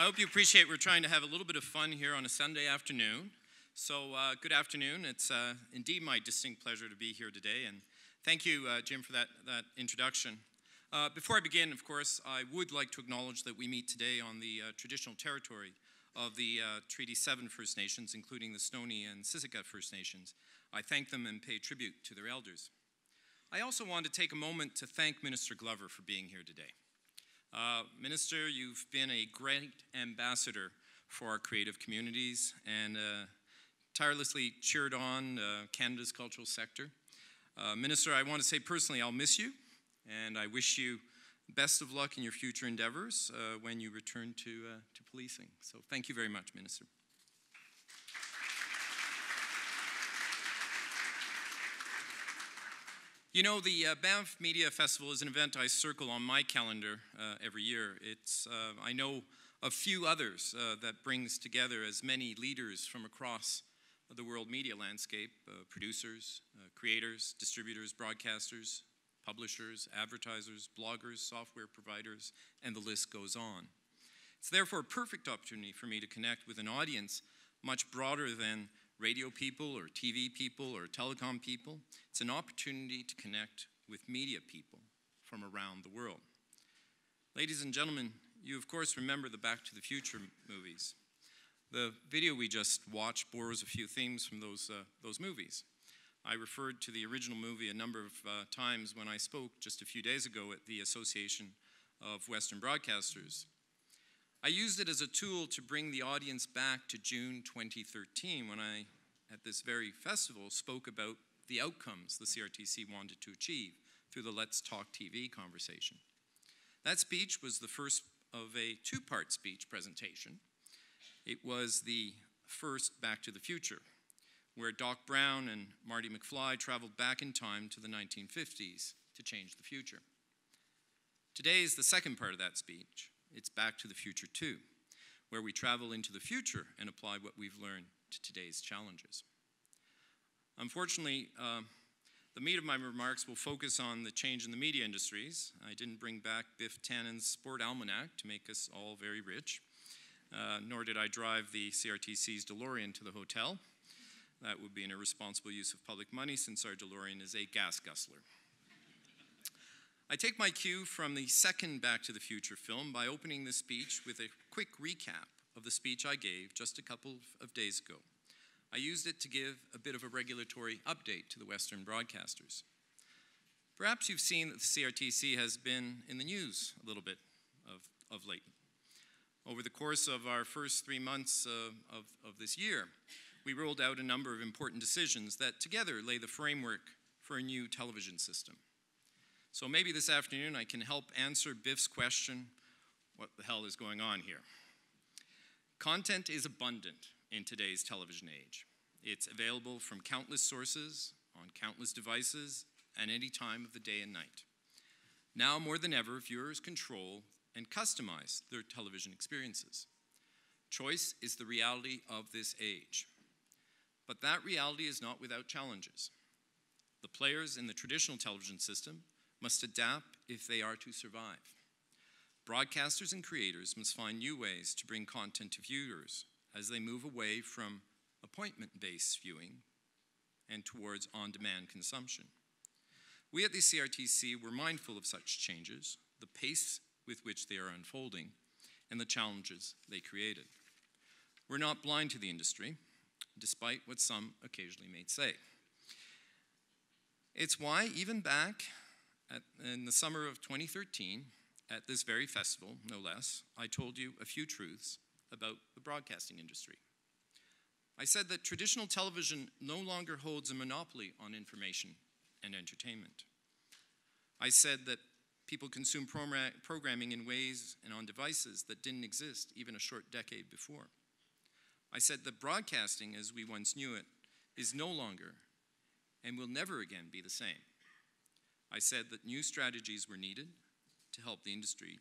I hope you appreciate we're trying to have a little bit of fun here on a Sunday afternoon. So good afternoon. It's indeed my distinct pleasure to be here today, and thank you, Jim, for that introduction. Before I begin, of course, I would like to acknowledge that we meet today on the traditional territory of the Treaty 7 First Nations, including the Stoney and Siksika First Nations. I thank them and pay tribute to their elders. I also want to take a moment to thank Minister Glover for being here today. Minister, you've been a great ambassador for our creative communities and tirelessly cheered on Canada's cultural sector. Minister, I want to say personally, I'll miss you, and I wish you best of luck in your future endeavors when you return to policing. So thank you very much, Minister. You know, the Banff Media Festival is an event I circle on my calendar every year. It's, I know of few others that brings together as many leaders from across the world media landscape, producers, creators, distributors, broadcasters, publishers, advertisers, bloggers, software providers, and the list goes on. It's therefore a perfect opportunity for me to connect with an audience much broader than radio people or TV people or telecom people. It's an opportunity to connect with media people from around the world. Ladies and gentlemen, you of course remember the Back to the Future movies. The video we just watched borrows a few themes from those movies. I referred to the original movie a number of times when I spoke just a few days ago at the Association of Western Broadcasters. I used it as a tool to bring the audience back to June 2013 when I, at this very festival, spoke about the outcomes the CRTC wanted to achieve through the Let's Talk TV conversation. That speech was the first of a two-part speech presentation. It was the first Back to the Future, where Doc Brown and Marty McFly traveled back in time to the 1950s to change the future. Today is the second part of that speech. It's Back to the Future 2, where we travel into the future and apply what we've learned to today's challenges. Unfortunately, the meat of my remarks will focus on the change in the media industries. I didn't bring back Biff Tannen's Sport Almanac to make us all very rich, nor did I drive the CRTC's DeLorean to the hotel. That would be an irresponsible use of public money since our DeLorean is a gas guzzler. I take my cue from the second Back to the Future film by opening the speech with a quick recap of the speech I gave just a couple of days ago. I used it to give a bit of a regulatory update to the Western broadcasters. Perhaps you've seen that the CRTC has been in the news a little bit of late. Over the course of our first 3 months of this year, we rolled out a number of important decisions that together lay the framework for a new television system. So maybe this afternoon I can help answer Biff's question, what the hell is going on here? Content is abundant in today's television age. It's available from countless sources, on countless devices, at any time of the day and night. Now more than ever, viewers control and customize their television experiences. Choice is the reality of this age. But that reality is not without challenges. The players in the traditional television system must adapt if they are to survive. Broadcasters and creators must find new ways to bring content to viewers as they move away from appointment-based viewing and towards on-demand consumption. We at the CRTC were mindful of such changes, the pace with which they are unfolding, and the challenges they created. We're not blind to the industry, despite what some occasionally may say. It's why, even back in the summer of 2013, at this very festival, no less, I told you a few truths about the broadcasting industry. I said that traditional television no longer holds a monopoly on information and entertainment. I said that people consume programming in ways and on devices that didn't exist even a short decade before. I said that broadcasting, as we once knew it, is no longer and will never again be the same. I said that new strategies were needed to help the industry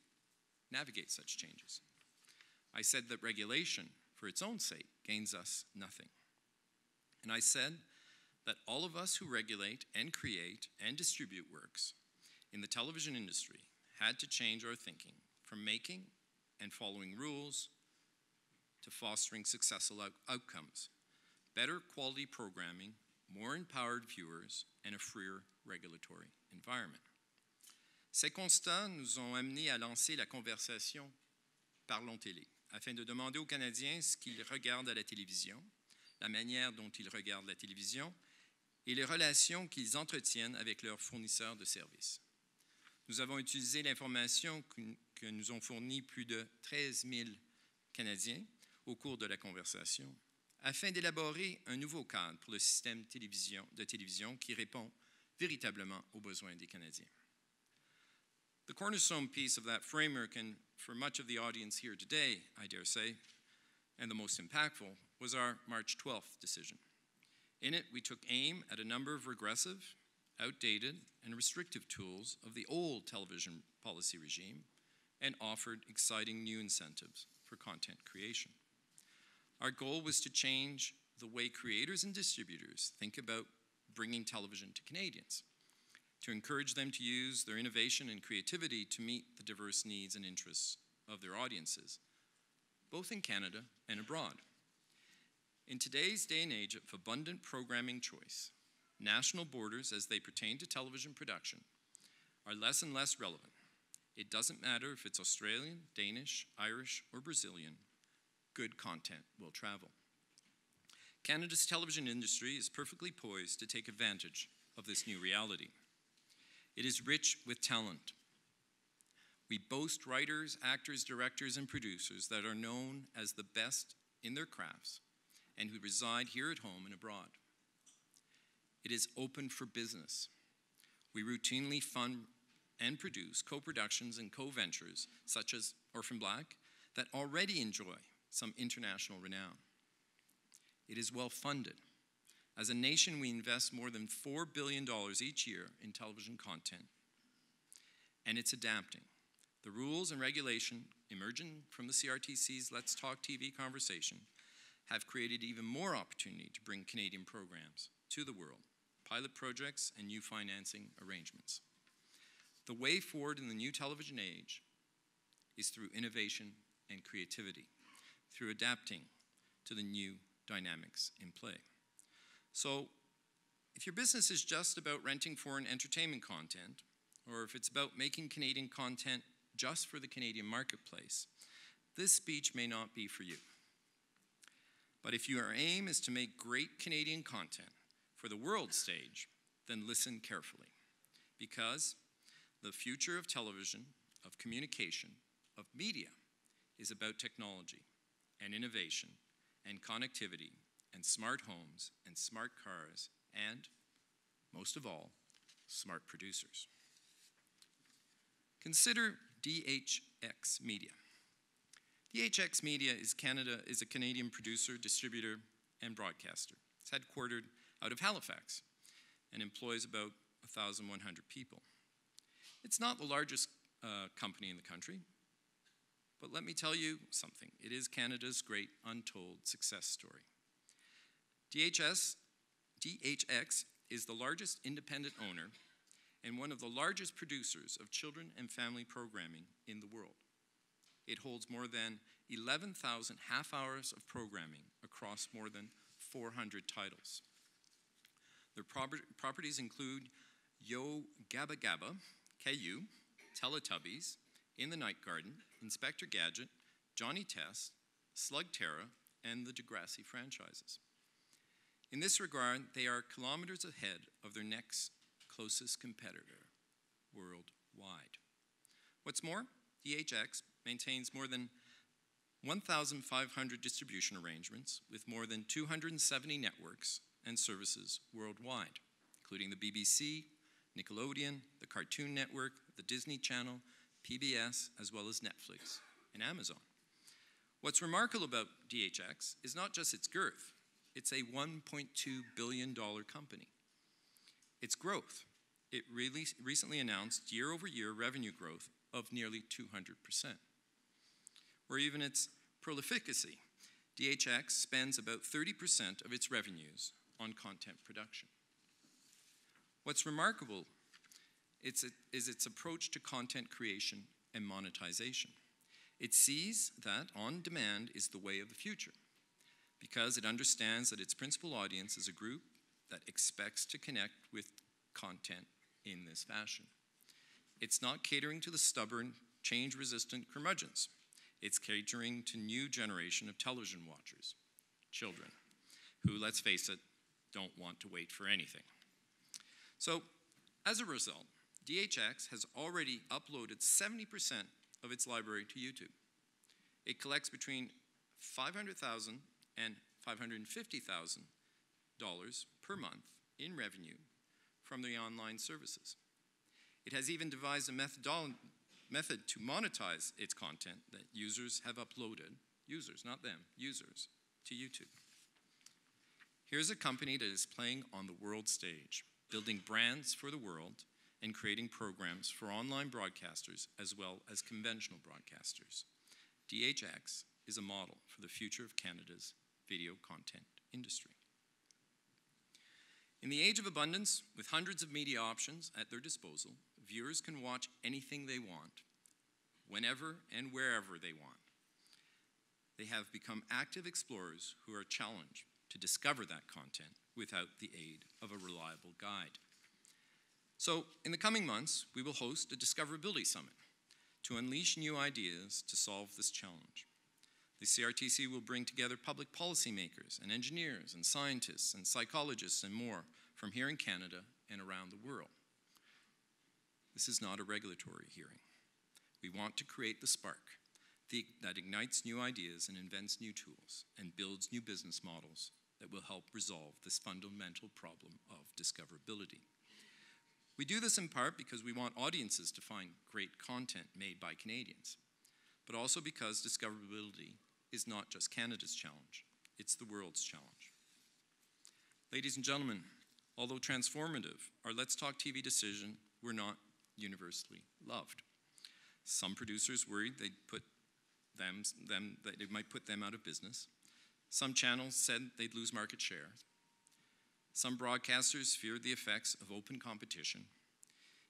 navigate such changes. I said that regulation, for its own sake, gains us nothing. And I said that all of us who regulate and create and distribute works in the television industry had to change our thinking from making and following rules to fostering successful outcomes, better quality programming, more empowered viewers, and a freer regulatory environment. Ces constats nous ont amenés à lancer la conversation Parlons Télé, afin de demander aux Canadiens ce qu'ils regardent à la télévision, la manière dont ils regardent la télévision et les relations qu'ils entretiennent avec leurs fournisseurs de services. Nous avons utilisé l'information que nous ont fournie plus de 13 000 Canadiens au cours de la conversation, afin d'élaborer un nouveau cadre pour le système de télévision qui répond véritablement aux besoins des Canadiens. The cornerstone piece of that framework, and for much of the audience here today, I dare say, and the most impactful, was our March 12th decision. In it, we took aim at a number of regressive, outdated, and restrictive tools of the old television policy regime and offered exciting new incentives for content creation. Our goal was to change the way creators and distributors think about bringing television to Canadians, to encourage them to use their innovation and creativity to meet the diverse needs and interests of their audiences, both in Canada and abroad. In today's day and age of abundant programming choice, national borders as they pertain to television production are less and less relevant. It doesn't matter if it's Australian, Danish, Irish, or Brazilian, good content will travel. Canada's television industry is perfectly poised to take advantage of this new reality. It is rich with talent. We boast writers, actors, directors, and producers that are known as the best in their crafts and who reside here at home and abroad. It is open for business. We routinely fund and produce co-productions and co-ventures such as Orphan Black that already enjoy some international renown. It is well funded. As a nation, we invest more than $4 billion each year in television content, and it's adapting. The rules and regulation emerging from the CRTC's Let's Talk TV conversation have created even more opportunity to bring Canadian programs to the world, pilot projects, and new financing arrangements. The way forward in the new television age is through innovation and creativity, through adapting to the new dynamics in play. So, if your business is just about renting foreign entertainment content, or if it's about making Canadian content just for the Canadian marketplace, this speech may not be for you. But if your aim is to make great Canadian content for the world stage, then listen carefully. Because the future of television, of communication, of media is about technology and innovation and connectivity and smart homes and smart cars and, most of all, smart producers. Consider DHX Media. DHX Media is a Canadian producer, distributor, and broadcaster. It's headquartered out of Halifax and employs about 1,100 people. It's not the largest company in the country, but let me tell you something. It is Canada's great untold success story. DHX is the largest independent owner and one of the largest producers of children and family programming in the world. It holds more than 11,000 half hours of programming across more than 400 titles. Their properties include Yo Gabba Gabba, Caillou, Teletubbies, In the Night Garden, Inspector Gadget, Johnny Test, Slugterra, and the Degrassi franchises. In this regard, they are kilometers ahead of their next closest competitor worldwide. What's more, DHX maintains more than 1,500 distribution arrangements with more than 270 networks and services worldwide, including the BBC, Nickelodeon, the Cartoon Network, the Disney Channel, PBS, as well as Netflix and Amazon. What's remarkable about DHX is not just its girth. It's a $1.2 billion company. Its growth, it really recently announced year-over-year revenue growth of nearly 200%. Or even its prolificacy. DHX spends about 30% of its revenues on content production. What's remarkable is its approach to content creation and monetization. It sees that on-demand is the way of the future because it understands that its principal audience is a group that expects to connect with content in this fashion. It's not catering to the stubborn, change-resistant curmudgeons. It's catering to new generation of television watchers, children, who, let's face it, don't want to wait for anything. So, as a result, DHX has already uploaded 70% of its library to YouTube. It collects between $500,000 and $550,000 per month in revenue from the online services. It has even devised a method to monetize its content that users have uploaded, users, not them, users, to YouTube. Here's a company that is playing on the world stage, building brands for the world and creating programs for online broadcasters as well as conventional broadcasters. DHX is a model for the future of Canada's video content industry. In the age of abundance, with hundreds of media options at their disposal, viewers can watch anything they want, whenever and wherever they want. They have become active explorers who are challenged to discover that content without the aid of a reliable guide. So, in the coming months, we will host a Discoverability Summit to unleash new ideas to solve this challenge. The CRTC will bring together public policymakers and engineers and scientists and psychologists and more from here in Canada and around the world. This is not a regulatory hearing. We want to create the spark that ignites new ideas and invents new tools and builds new business models that will help resolve this fundamental problem of discoverability. We do this in part because we want audiences to find great content made by Canadians, but also because discoverability is not just Canada's challenge, it's the world's challenge. Ladies and gentlemen, although transformative, our Let's Talk TV decision were not universally loved. Some producers worried that it might put them out of business. Some channels said they'd lose market share. Some broadcasters feared the effects of open competition.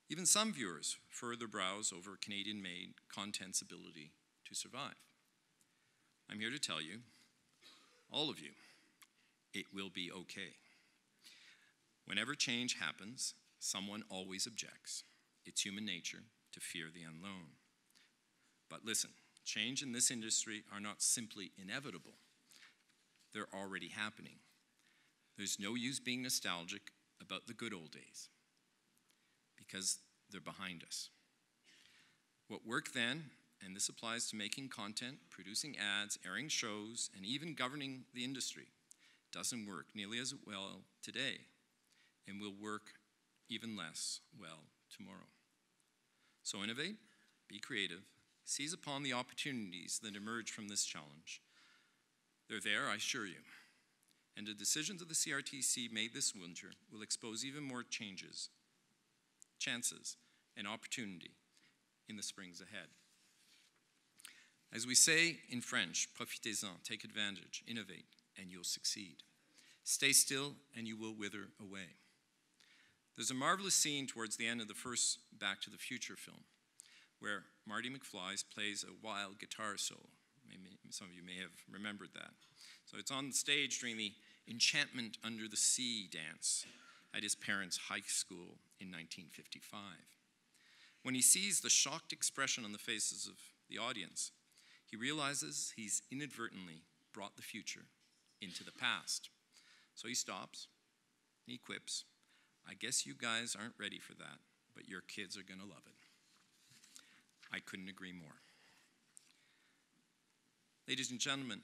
Even some viewers furrowed their brows over Canadian-made content's ability to survive. I'm here to tell you, all of you, it will be okay. Whenever change happens, someone always objects. It's human nature to fear the unknown. But listen, change in this industry are not simply inevitable. They're already happening. There's no use being nostalgic about the good old days because they're behind us. What worked then, and this applies to making content, producing ads, airing shows, and even governing the industry, doesn't work nearly as well today and will work even less well tomorrow. So innovate, be creative, seize upon the opportunities that emerge from this challenge. They're there, I assure you. And the decisions of the CRTC made this winter will expose even more changes, chances, and opportunity in the springs ahead. As we say in French, profitez-en, take advantage, innovate, and you'll succeed. Stay still, and you will wither away. There's a marvelous scene towards the end of the first Back to the Future film, where Marty McFly plays a wild guitar solo. Maybe some of you may have remembered that. So it's on the stage during the Enchantment Under the Sea dance at his parents' high school in 1955. When he sees the shocked expression on the faces of the audience, he realizes he's inadvertently brought the future into the past. So he stops and he quips, "I guess you guys aren't ready for that, but your kids are gonna love it." I couldn't agree more. Ladies and gentlemen,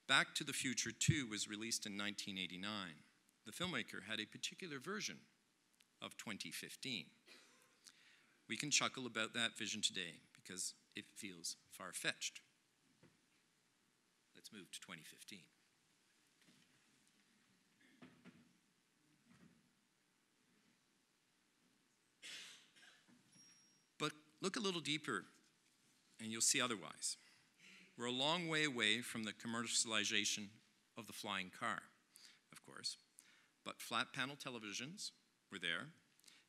Back to the Future 2 was released in 1989. The filmmaker had a particular version of 2015. We can chuckle about that vision today because it feels far-fetched. Let's move to 2015. But look a little deeper and you'll see otherwise. We're a long way away from the commercialization of the flying car, of course, but flat panel televisions were there,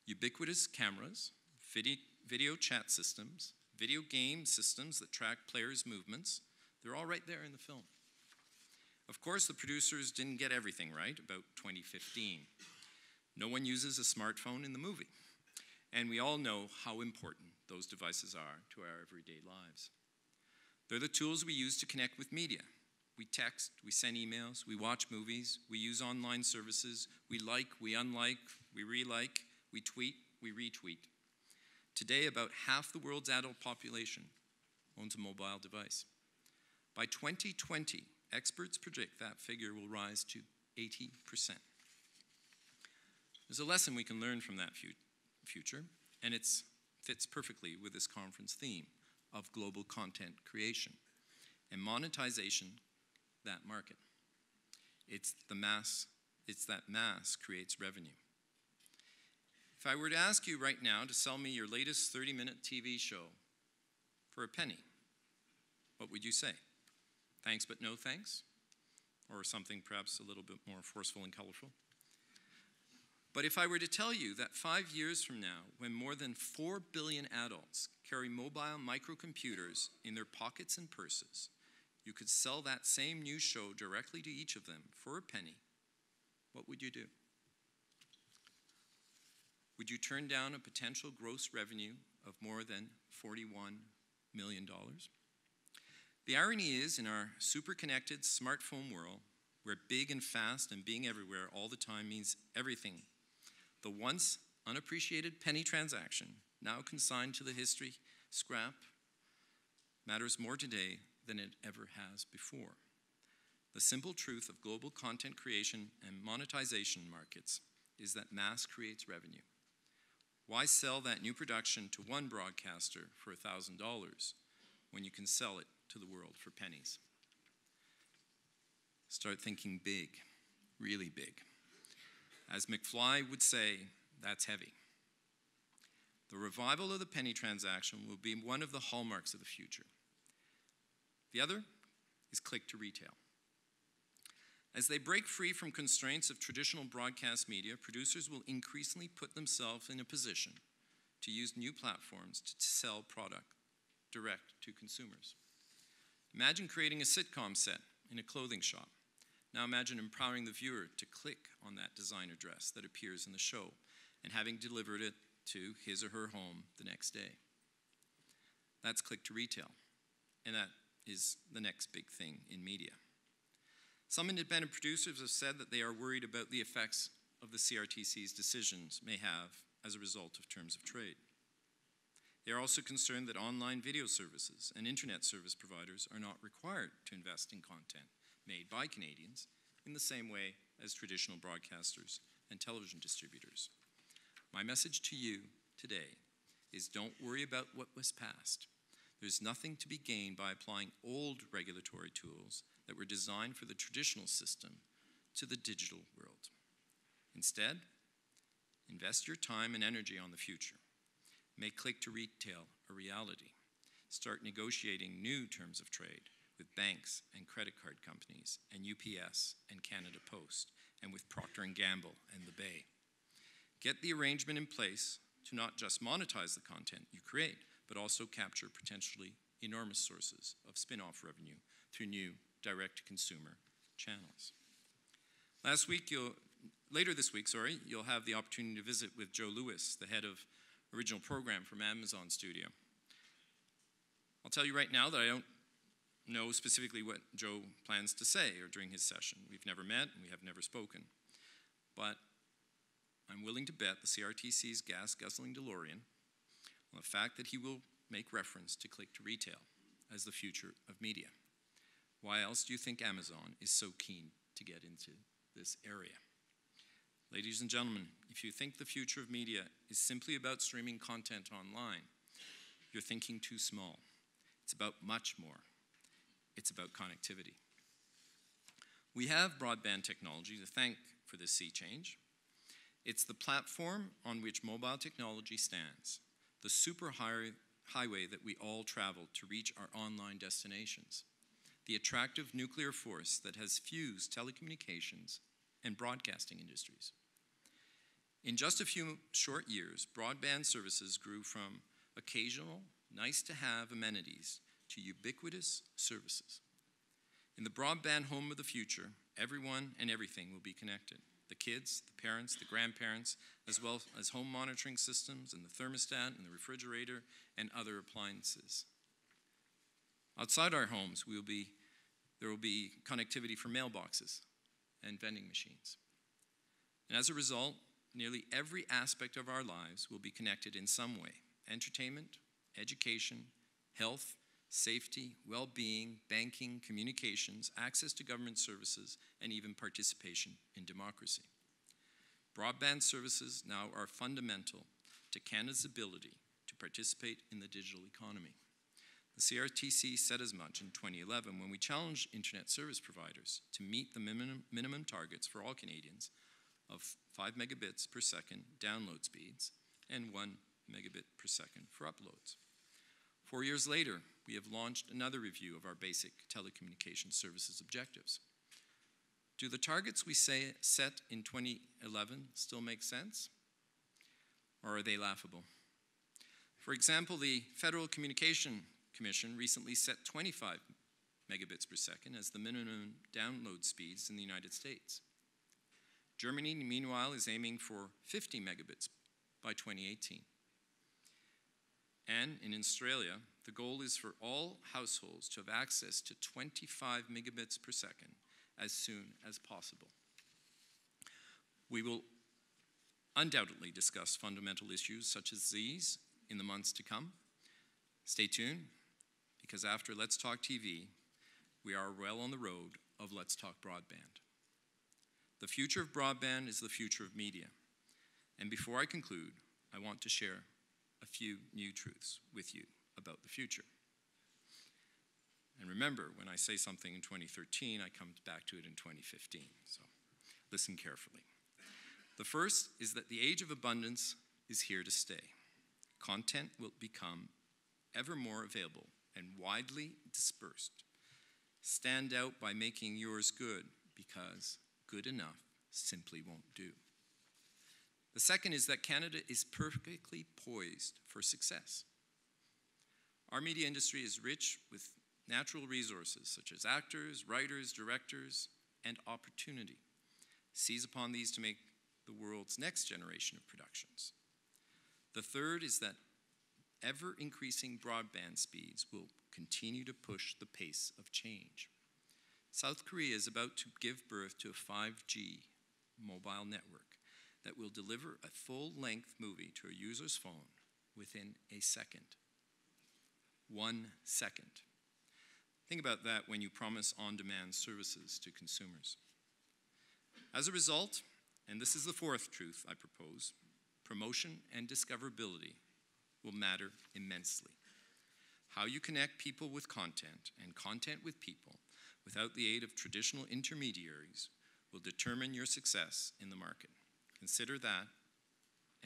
ubiquitous cameras, video chat systems, video game systems that track players' movements. They're all right there in the film. Of course, the producers didn't get everything right about 2015. No one uses a smartphone in the movie, and we all know how important those devices are to our everyday lives. They're the tools we use to connect with media. We text, we send emails, we watch movies, we use online services, we like, we unlike, we re-like, we tweet, we retweet. Today, about half the world's adult population owns a mobile device. By 2020, experts predict that figure will rise to 80%. There's a lesson we can learn from that future, and it fits perfectly with this conference theme of global content creation and monetization that market. It's that mass creates revenue. If I were to ask you right now to sell me your latest 30-minute TV show for a penny, what would you say? Thanks but no thanks? Or something perhaps a little bit more forceful and colorful? But if I were to tell you that 5 years from now, when more than 4 billion adults carry mobile microcomputers in their pockets and purses, you could sell that same new show directly to each of them for a penny, what would you do? Would you turn down a potential gross revenue of more than $41 million? The irony is, in our super-connected smartphone world, where big and fast and being everywhere all the time means everything, the once unappreciated penny transaction, now consigned to the history scrap, matters more today than it ever has before. The simple truth of global content creation and monetization markets is that mass creates revenue. Why sell that new production to one broadcaster for $1,000 when you can sell it to the world for pennies? Start thinking big, really big. As McFly would say, that's heavy. The revival of the penny transaction will be one of the hallmarks of the future. The other is click-to-retail. As they break free from constraints of traditional broadcast media, producers will increasingly put themselves in a position to use new platforms to sell product direct to consumers. Imagine creating a sitcom set in a clothing shop. Now imagine empowering the viewer to click on that designer dress that appears in the show and having delivered it to his or her home the next day. That's click-to-retail, and that is the next big thing in media. Some independent producers have said that they are worried about the effects of the CRTC's decisions may have as a result of terms of trade. They are also concerned that online video services and internet service providers are not required to invest in content made by Canadians in the same way as traditional broadcasters and television distributors. My message to you today is don't worry about what was past. There's nothing to be gained by applying old regulatory tools that were designed for the traditional system to the digital world. Instead, invest your time and energy on the future. Make click-to-retail a reality. Start negotiating new terms of trade with banks and credit card companies and UPS and Canada Post and with Procter & Gamble and the Bay. Get the arrangement in place to not just monetize the content you create, but also capture potentially enormous sources of spin-off revenue through new direct-to-consumer channels. Later this week, you'll have the opportunity to visit with Joe Lewis, the head of original program from Amazon Studio. I'll tell you right now that I don't know specifically what Joe plans to say or during his session. We've never met and we have never spoken. But I'm willing to bet the CRTC's gas-guzzling DeLorean on the fact that he will make reference to click-to-retail as the future of media. Why else do you think Amazon is so keen to get into this area? Ladies and gentlemen, if you think the future of media is simply about streaming content online, you're thinking too small. It's about much more. It's about connectivity. We have broadband technology to thank for this sea change. It's the platform on which mobile technology stands, the super highway that we all travel to reach our online destinations, the attractive nuclear force that has fused telecommunications and broadcasting industries. In just a few short years, broadband services grew from occasional nice-to-have amenities to ubiquitous services. In the broadband home of the future, everyone and everything will be connected. The kids, the parents, the grandparents, as well as home monitoring systems and the thermostat and the refrigerator and other appliances. Outside our homes, there will be connectivity for mailboxes and vending machines. And as a result, nearly every aspect of our lives will be connected in some way. Entertainment, education, health, safety, well-being, banking, communications, access to government services, and even participation in democracy. Broadband services now are fundamental to Canada's ability to participate in the digital economy. The CRTC said as much in 2011 when we challenged internet service providers to meet the minimum targets for all Canadians of 5 megabits per second download speeds and 1 megabit per second for uploads. 4 years later, we have launched another review of our basic telecommunications services objectives. Do the targets we set in 2011 still make sense? Or are they laughable? For example, the Federal Communication Commission recently set 25 megabits per second as the minimum download speeds in the United States. Germany, meanwhile, is aiming for 50 megabits by 2018. And in Australia, the goal is for all households to have access to 25 megabits per second as soon as possible. We will undoubtedly discuss fundamental issues such as these in the months to come. Stay tuned, because after Let's Talk TV, we are well on the road of Let's Talk Broadband. The future of broadband is the future of media. And before I conclude, I want to share a few new truths with you about the future. And remember, when I say something in 2013, I come back to it in 2015, so listen carefully. The first is that the age of abundance is here to stay. Content will become ever more available and widely dispersed. Stand out by making yours good, because good enough simply won't do. The second is that Canada is perfectly poised for success. Our media industry is rich with natural resources such as actors, writers, directors, and opportunity. Seize upon these to make the world's next generation of productions. The third is that ever-increasing broadband speeds will continue to push the pace of change. South Korea is about to give birth to a 5G mobile network that will deliver a full-length movie to a user's phone within a second. 1 second. Think about that when you promise on-demand services to consumers. As a result, and this is the fourth truth I propose, promotion and discoverability will matter immensely. How you connect people with content and content with people without the aid of traditional intermediaries will determine your success in the market. Consider that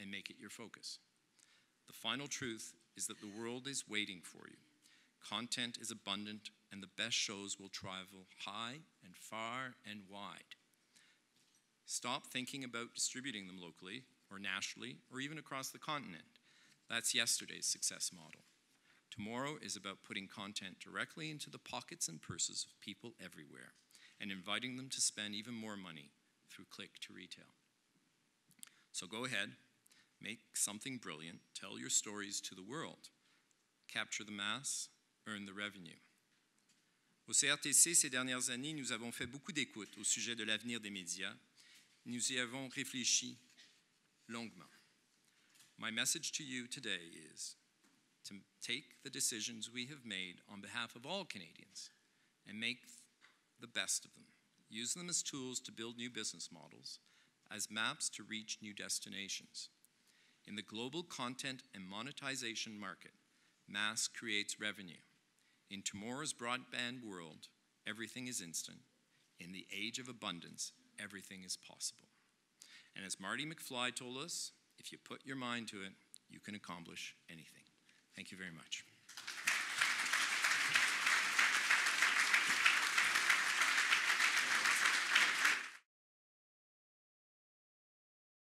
and make it your focus. The final truth is that the world is waiting for you. Content is abundant, and the best shows will travel high and far and wide. Stop thinking about distributing them locally or nationally or even across the continent. That's yesterday's success model. Tomorrow is about putting content directly into the pockets and purses of people everywhere and inviting them to spend even more money through click-to-retail. So go ahead, make something brilliant, tell your stories to the world, capture the mass, earn the revenue. Au CRTC, ces dernières années, nous avons fait beaucoup d'écoutes au sujet de l'avenir des médias. Nous y avons réfléchi longuement. My message to you today is to take the decisions we have made on behalf of all Canadians and make the best of them. Use them as tools to build new business models, as maps to reach new destinations. In the global content and monetization market, mass creates revenue. In tomorrow's broadband world, everything is instant. In the age of abundance, everything is possible. And as Marty McFly told us, if you put your mind to it, you can accomplish anything. Thank you very much.